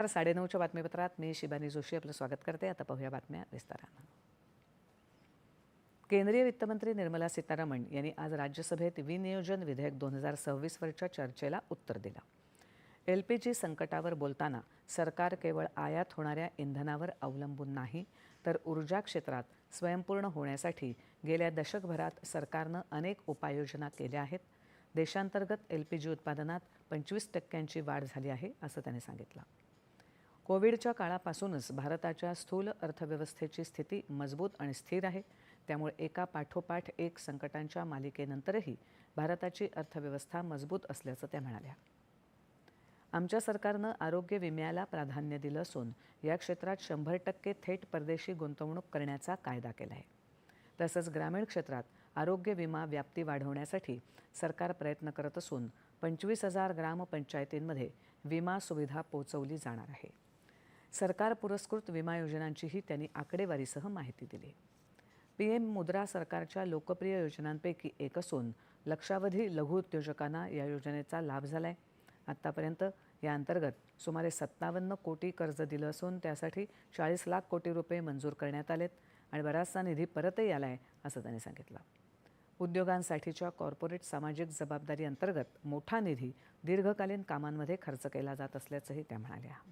9:30च्या बातमीपत्रात मी शिबानी जोशी आपलं स्वागत करते। आता पाहूया बातम्या विस्ताराने। केंद्रीय वित्तमंत्री निर्मला सीतारामन यांनी आज राज्यसभेत विनियोजन विधेयक 2026 वरच्या चर्चेला उत्तर दिलं। LPG संकटावर बोलताना सरकार केवळ आयात होणाऱ्या इंधनावर अवलंबून नाही, तर ऊर्जा क्षेत्रात स्वयंपूर्ण होण्यासाठी गेल्या दशकभरात सरकारनं अनेक उपाययोजना केल्या आहेत। देशांतर्गत LPG उत्पादनात 25% वाढ झाली आहे, असं त्यांनी सांगितलं। कोविडच्या काळापासूनच भारताच्या स्थूल अर्थव्यवस्थेची स्थिती मजबूत आणि स्थिर आहे। त्यामुळे एका पाठोपाठ एक संकटांच्या मालिकेनंतरही भारताची अर्थव्यवस्था मजबूत असल्याचं त्या म्हणाल्या। आमच्या सरकारनं आरोग्य विम्याला प्राधान्य दिलं असून या क्षेत्रात 100% थेट परदेशी गुंतवणूक करण्याचा कायदा केला आहे। तसंच ग्रामीण क्षेत्रात आरोग्य विमा व्याप्ती वाढवण्यासाठी सरकार प्रयत्न करत असून 25,000 ग्रामपंचायतींमध्ये विमा सुविधा पोहोचवली जाणार आहे। सरकार पुरस्कृत विमा योजनांचीही त्यांनी आकडेवारीसह माहिती दिली। PM मुद्रा सरकारच्या लोकप्रिय योजनांपैकी एक असून लक्षावधी लघु उद्योजकांना या योजनेचा लाभ झाला आहे। आतापर्यंत या अंतर्गत सुमारे 57 कोटी कर्ज दिलं असून त्यासाठी 40 लाख कोटी रुपये मंजूर करण्यात आलेत आणि बराचसा निधी परतही आलाय, असं त्यांनी सांगितलं। उद्योगांसाठीच्या कॉर्पोरेट सामाजिक जबाबदारी अंतर्गत मोठा निधी दीर्घकालीन कामांमध्ये खर्च केला जात असल्याचंही त्या म्हणाल्या।